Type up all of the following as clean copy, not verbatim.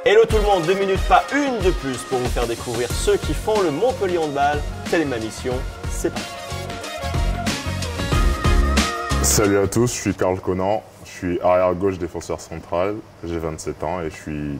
Hello tout le monde, 2 minutes, pas une de plus pour vous faire découvrir ceux qui font le Montpellier Handball. Telle est ma mission, c'est parti. Salut à tous, je suis Karl Conan, je suis arrière-gauche défenseur central, j'ai 27 ans et je suis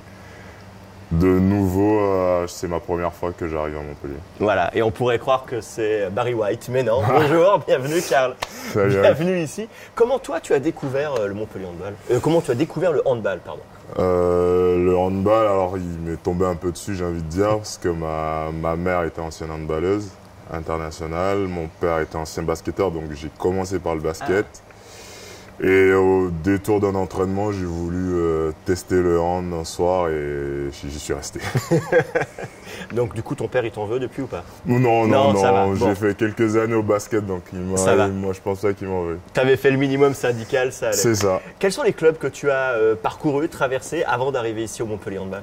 de nouveau, c'est ma première fois que j'arrive à Montpellier. Voilà, et on pourrait croire que c'est Barry White, mais non. Bonjour, bienvenue Karl. Salut. Bienvenue ici. Comment toi tu as découvert le Montpellier Handball Comment tu as découvert le handball, pardon? Le handball, alors il m'est tombé un peu dessus, j'ai envie de dire, parce que ma mère était ancienne handballeuse internationale, mon père était ancien basketteur, donc j'ai commencé par le basket. Et au détour d'un entraînement, j'ai voulu tester le hand un soir et j'y suis resté. Donc du coup, ton père, il t'en veut depuis ou pas? Non, ça va. j'ai fait quelques années au basket, donc moi je pense pas qu'il m'en veut. Tu avais fait le minimum syndical, ça allait. C'est ça. Quels sont les clubs que tu as parcourus, traversés avant d'arriver ici au Montpellier Handball?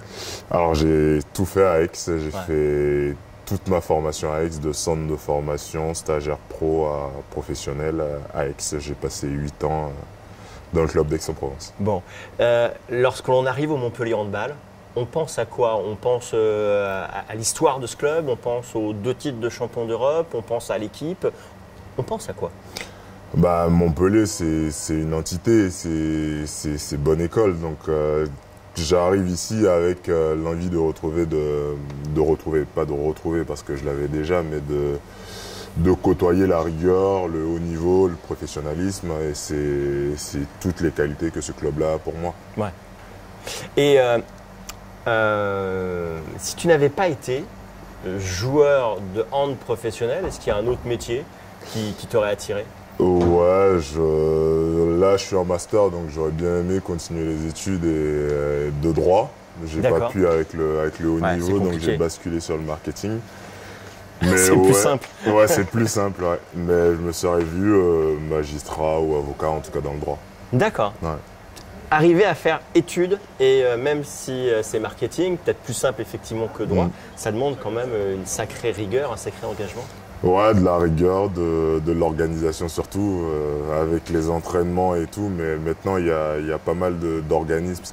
Alors j'ai tout fait à Aix, j'ai fait toute ma formation à Aix, de centre de formation, stagiaire pro à professionnel à Aix. J'ai passé 8 ans dans le club d'Aix-en-Provence. Bon, lorsque l'on arrive au Montpellier Handball, on pense à quoi? On pense à l'histoire de ce club, on pense aux 2 titres de champion d'Europe, on pense à l'équipe. On pense à quoi? Montpellier, c'est une entité, c'est bonne école. Donc j'arrive ici avec l'envie de retrouver, pas de retrouver parce que je l'avais déjà, mais de côtoyer la rigueur, le haut niveau, le professionnalisme, et c'est toutes les qualités que ce club-là a pour moi. Ouais. Et si tu n'avais pas été joueur de hand professionnel, est-ce qu'il y a un autre métier qui t'aurait attiré? Ouais, là je suis en master, donc j'aurais bien aimé continuer les études de droit. J'ai pas pu avec le haut niveau, donc j'ai basculé sur le marketing. C'est plus simple. Ouais, c'est plus simple, ouais. Mais je me serais vu magistrat ou avocat, en tout cas dans le droit. D'accord. Ouais. Arriver à faire études, et même si c'est marketing, peut-être plus simple effectivement que droit, ça demande quand même une sacrée rigueur, un sacré engagement. Ouais, de la rigueur, de l'organisation surtout, avec les entraînements et tout. Mais maintenant, il y a pas mal d'organismes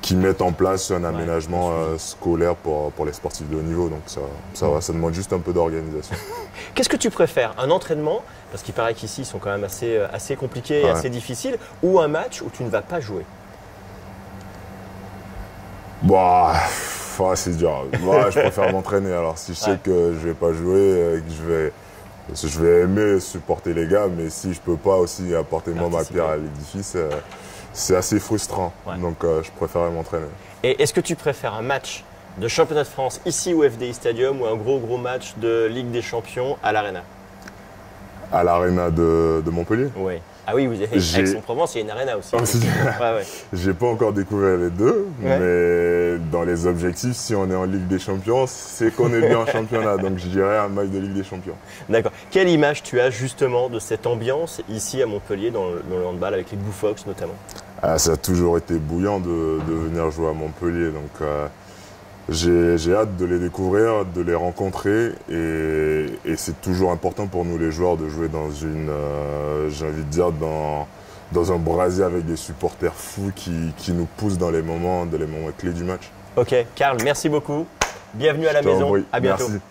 qui mettent en place un aménagement scolaire pour les sportifs de haut niveau. Donc ça demande juste un peu d'organisation. Qu'est-ce que tu préfères? Un entraînement, parce qu'il paraît qu'ici ils sont quand même assez compliqués et assez difficiles, ou un match où tu ne vas pas jouer? C'est dur. Je préfère m'entraîner. Alors si je sais que je vais pas jouer, je vais aimer supporter les gars, mais si je peux pas aussi apporter moi ma pierre à l'édifice, c'est assez frustrant. Donc je préfère m'entraîner. Et est-ce que tu préfères un match de championnat de France ici au FDI Stadium ou un gros match de Ligue des Champions à l'Arena? À l'Arena de Montpellier? Oui. Ah oui, vous avez Aix-en-Provence, il y a une arena aussi. J'ai pas encore découvert les deux, mais dans les objectifs, si on est en Ligue des Champions, c'est qu'on est bien en championnat. Donc je dirais un match de Ligue des Champions. D'accord. Quelle image tu as justement de cette ambiance ici à Montpellier, dans le handball, avec les Blue Fox notamment? Ça a toujours été bouillant de venir jouer à Montpellier. Donc j'ai hâte de les découvrir, de les rencontrer, et c'est toujours important pour nous les joueurs de jouer dans j'ai envie de dire, dans un brasier avec des supporters fous qui nous poussent dans les moments clés du match. Ok, Karl, merci beaucoup. Bienvenue à la maison. À bientôt. Merci.